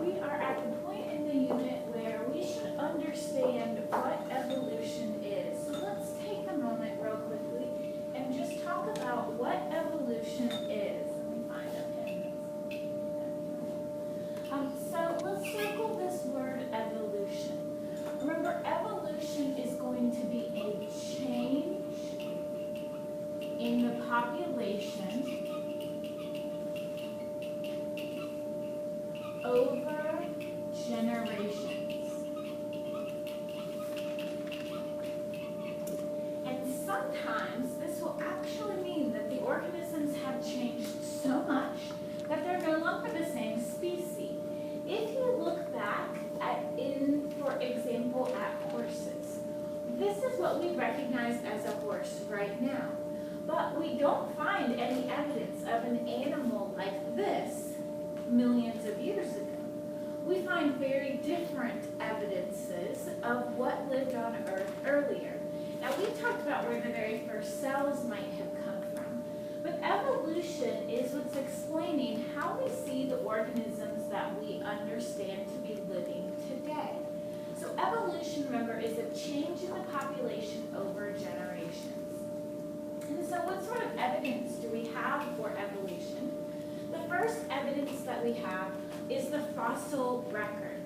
We are at the point in the unit where we should understand what evolution is. So let's take a moment real quickly and just talk about what evolution is. Let me find a pen. So let's circle this word evolution. Remember, evolution is going to be a change in the population over generations. And sometimes this will actually mean that the organisms have changed so much that they're no longer the same species. If you look back for example, at horses, this is what we recognize as a horse right now. But we don't find any evidence of an animal like this millions of years ago. We find very different evidences of what lived on Earth earlier. Now, we talked about where the very first cells might have come from, but evolution is what's explaining how we see the organisms that we understand to be living today. So evolution, remember, is a change in the population over generations. And so what sort of evidence do we have for evolution? The first evidence that we have is the fossil record.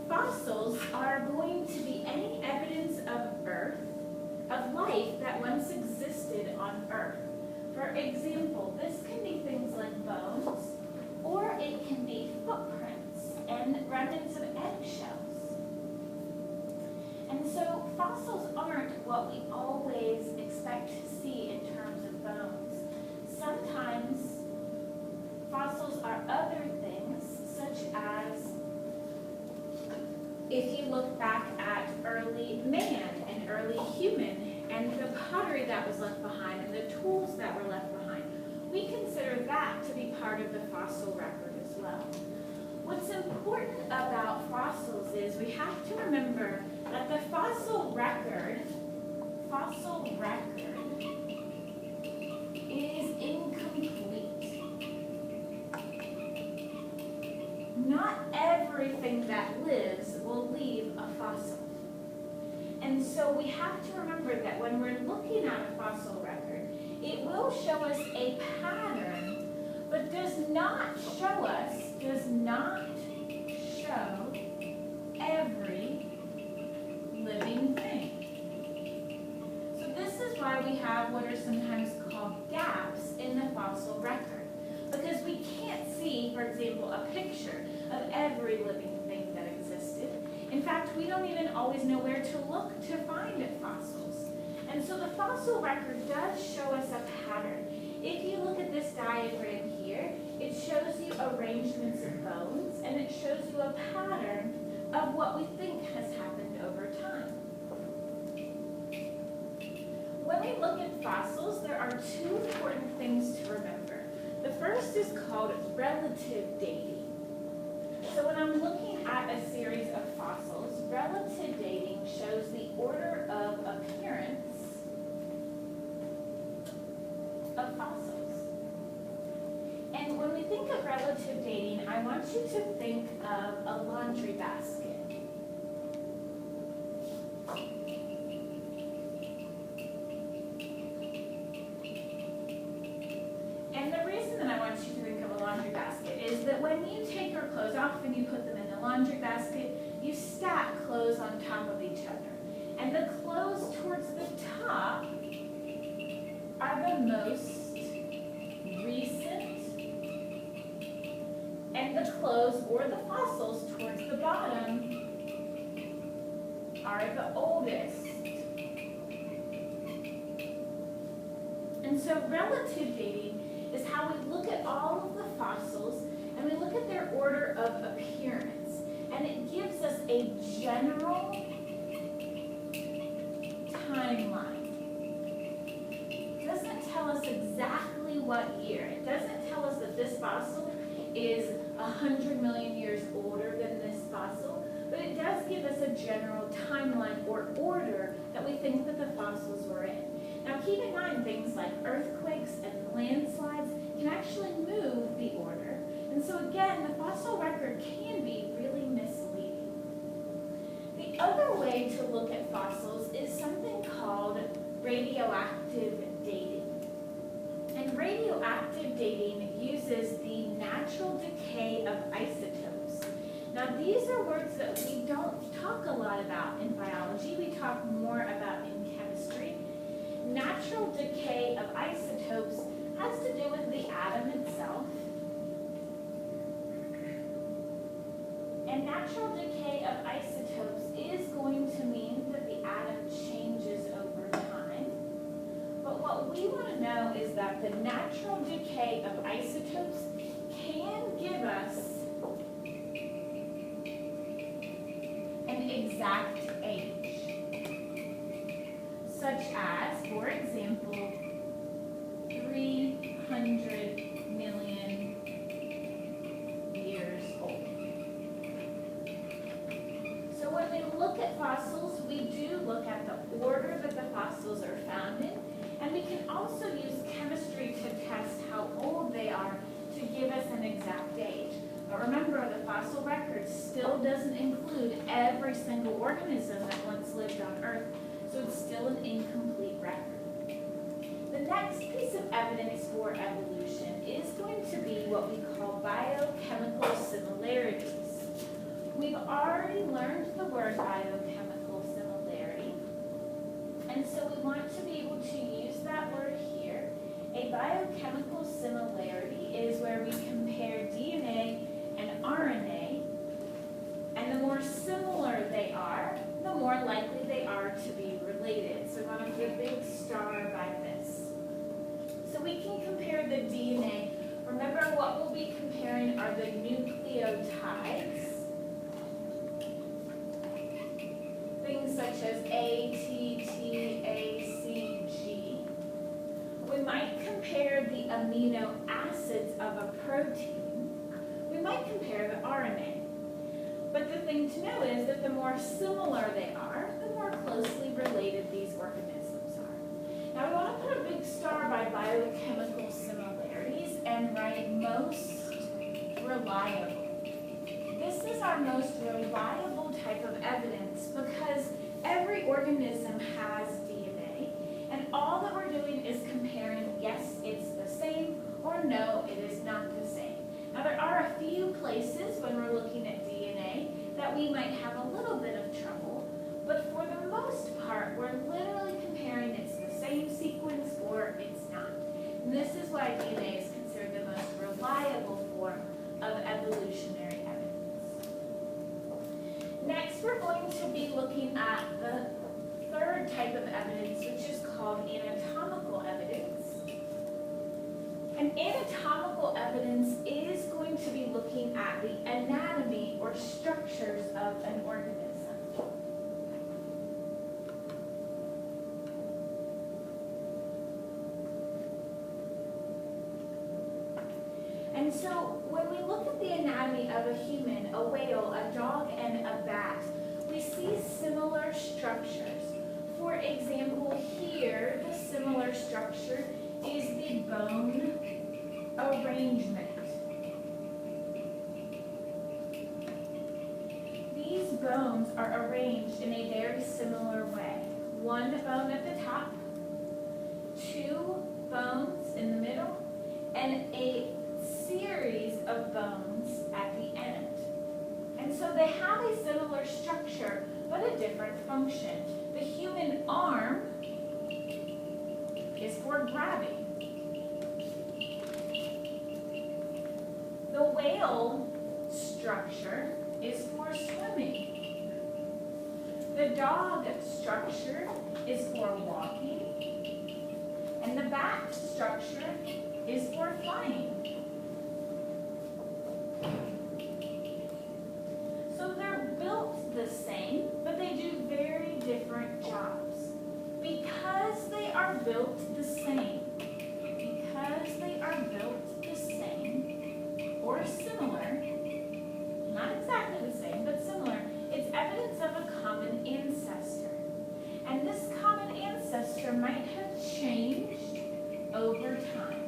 Fossils are going to be any evidence of life that once existed on Earth. For example, this can be things like bones, or it can be footprints and remnants of eggshells. And so fossils aren't what we always expect to see in terms of bones. Sometimes fossils are other things, such as if you look back at early man and early human and the pottery that was left behind and the tools that were left behind, we consider that to be part of the fossil record as well. What's important about fossils is we have to remember that the fossil record is incomplete. Not everything that lives will leave a fossil. And so we have to remember that when we're looking at a fossil record, it will show us a pattern, but does not show every living thing. So this is why we have what are sometimes called gaps in the fossil record, because we can't see, for example, a picture of every living thing that existed. In fact, we don't even always know where to look to find fossils. And so the fossil record does show us a pattern. If you look at this diagram here, it shows you arrangements of bones, and it shows you a pattern of what we think has happened over time. When we look at fossils, there are two important things to remember. The first is called relative dating. So when I'm looking at a series of fossils, relative dating shows the order of appearance of fossils. And when we think of relative dating, I want you to think of a laundry basket. And the reason that I want you to think of a laundry basket is that when you take your clothes off and you put them in the laundry basket, you stack clothes on top of each other. And the clothes towards the top are the most recent, and the clothes or the fossils towards the bottom are the oldest. And so relative dating is how we look at all of the fossils and we look at their order of appearance. And it gives us a general timeline. It doesn't tell us exactly what year. It doesn't tell us that this fossil is 100 million years older than this fossil, but it does give us a general timeline or order that we think that the fossils were in. Now keep in mind things like earthquakes and landslides can actually move the order. And so again, the fossil record can be really Another way to look at fossils is something called radioactive dating. And radioactive dating uses the natural decay of isotopes. Now these are words that we don't talk a lot about in biology, we talk more about in chemistry. Natural decay of isotopes has to do with the atom itself. And natural decay of isotopes is going to mean that the atom changes over time. But what we want to know is that the natural decay of isotopes can give us an exact age, such as, for example, 300 million years old. So when we look at fossils, we do look at the order that the fossils are found in, and we can also use chemistry to test how old they are to give us an exact age. But remember, the fossil record still doesn't include every single organism that once lived on Earth, so it's still an incomplete record. The next piece of evidence for evolution is going to be what we call biochemical similarities. We've already learned the word biochemical similarity, and so we want to be able to use that word here. A biochemical similarity is where we compare DNA and RNA, and the more similar they are, the more likely they are to be related. So we want to put a big star by this. So we can compare the DNA. Remember, what we'll be comparing are the nucleotides. Things such as A, T, T, A, C, G. We might compare the amino acids of a protein. We might compare the RNA. But the thing to know is that the more similar they are, the more closely related these organisms are. Now we want to put a big star by biochemical similarities and write most reliable. This is our most reliable type of evidence because every organism has DNA, and all that we're doing is comparing, yes, it's the same, or no, it is not the same. Now there are a few places when we're looking at DNA that we might have a little bit of trouble, but for the most part, we're literally comparing it's the same sequence or it's not. And this is why DNA is considered the most reliable form of evolutionary evidence. Next, we're going to be looking at the third type of evidence, which is called anatomical evidence. And anatomical evidence is going to be looking at the anatomy or structures of an organism. And so when we look at the anatomy of a human, a whale, a dog, and a bat, we see similar structures. For example, here, the similar structure is the bone arrangement. These bones are arranged in a very similar way. One bone at the top, two bones in the middle, and a series of bones at the end. And so they have a similar structure, but a different function. The human arm is for grabbing. The whale structure is for swimming. The dog structure is for walking. And the bat structure is for flying. So they're built the same, but they do very different jobs. Because they are built the same, or similar, not exactly the same, but similar, it's evidence of a common ancestor. And this common ancestor might have changed over time.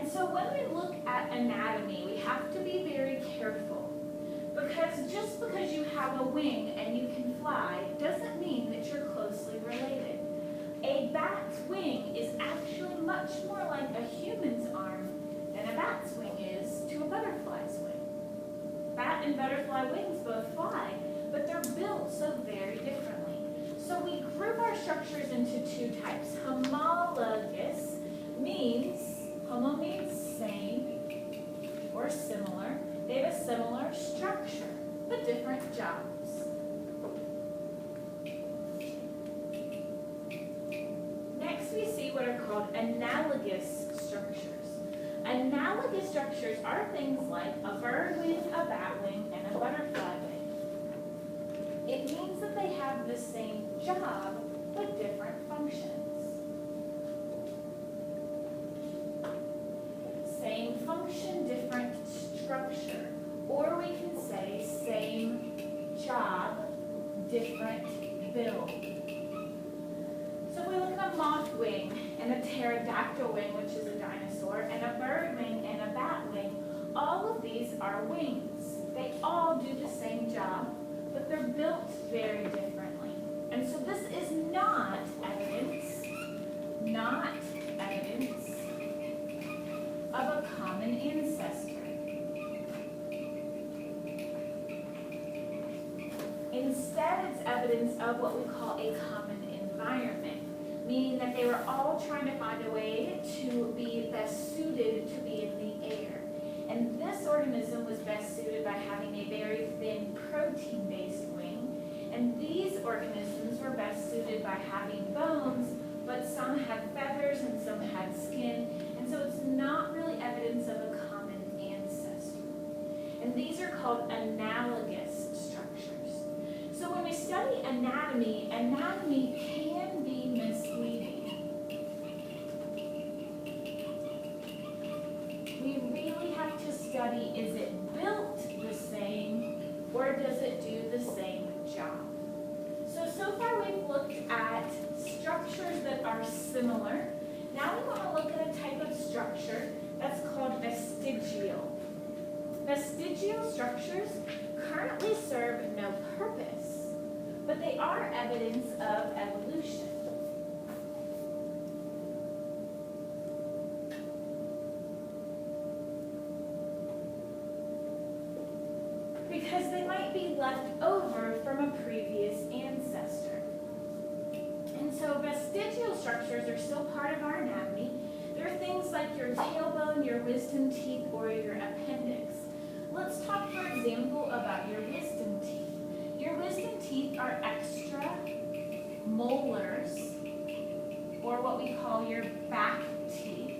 And so when we look at anatomy, we have to be very careful, because just because you have a wing and you can fly doesn't mean that you're closely related. A bat's wing is actually much more like a human's arm than a bat's wing is to a butterfly's wing. Bat and butterfly wings both fly, but they're built so very differently. So we group our structures into two types. Homologous means, homo means same or similar. They have a similar structure, but different jobs. Next we see what are called analogous structures. Analogous structures are things like a bird wing, a bat wing, and a butterfly wing. It means that they have the same job, but different functions. Same function, different structure. Or we can say same job, different build. So if we look at a moth wing and a pterodactyl wing, which is a dinosaur, and a bird wing and a bat wing, all of these are wings. They all do the same job, but they're built very differently. And so this is not evidence of a common ancestor. Instead, it's evidence of what we call a common environment, meaning that they were all trying to find a way to be best suited to be in the air. And this organism was best suited by having a very thin protein-based wing. And these organisms were best suited by having bones, but some had feathers and some had skin. And so it's not really evidence of a common ancestor. And these are called analogous structures. So when we study anatomy, anatomy can be misleading. We really have to study, is it built the same or does it do the same job? So far we've looked at structures that are similar. Now we want to look at a type of structure that's called vestigial. Vestigial structures currently serve no purpose, but they are evidence of evolution. Because they might be left over from a previous ancestor. And so vestigial structures are still part of our anatomy. They're things like your tailbone, your wisdom teeth, or your appendix. Let's talk, for example, about your wisdom teeth. Your wisdom teeth are extra molars, or what we call your back teeth.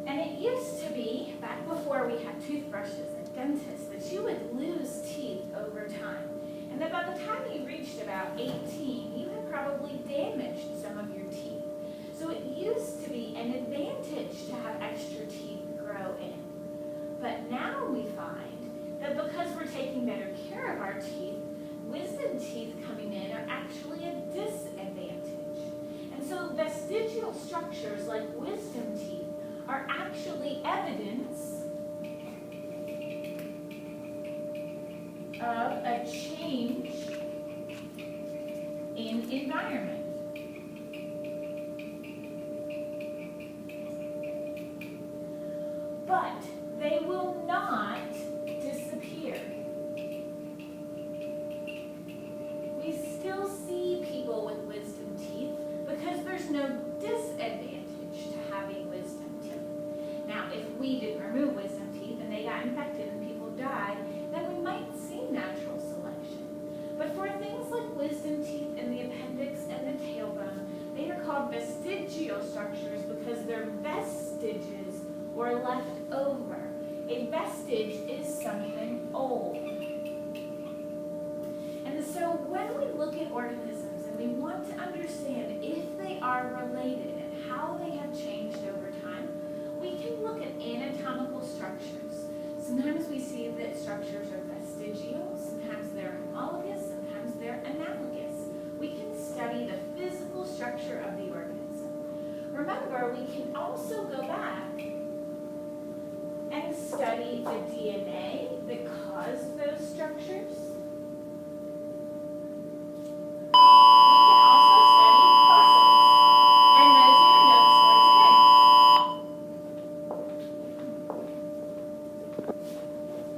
And it used to be, back before we had toothbrushes and dentists, that you would lose teeth over time. And that by the time you reached about 18, you had probably damaged some of your teeth. So it used to be an advantage to have extra teeth grow in. But now we find that because we're taking better care of our teeth, wisdom teeth coming in are actually a disadvantage. And so vestigial structures like wisdom teeth are actually evidence of a change in environment. But they will not disappear. We still see people with wisdom teeth because there's no disadvantage to having wisdom teeth. Now, if we didn't remove wisdom teeth and they got infected and people died, then we might see natural selection. But for things like wisdom teeth and the appendix and the tailbone, they are called vestigial structures because they're vestiges or left over. A vestige is something old. And so when we look at organisms and we want to understand if they are related and how they have changed over time, we can look at anatomical structures. Sometimes we see that structures are vestigial, sometimes they're homologous, sometimes they're analogous. We can study the physical structure of the organism. remember, we can also go back and study the DNA that caused those structures.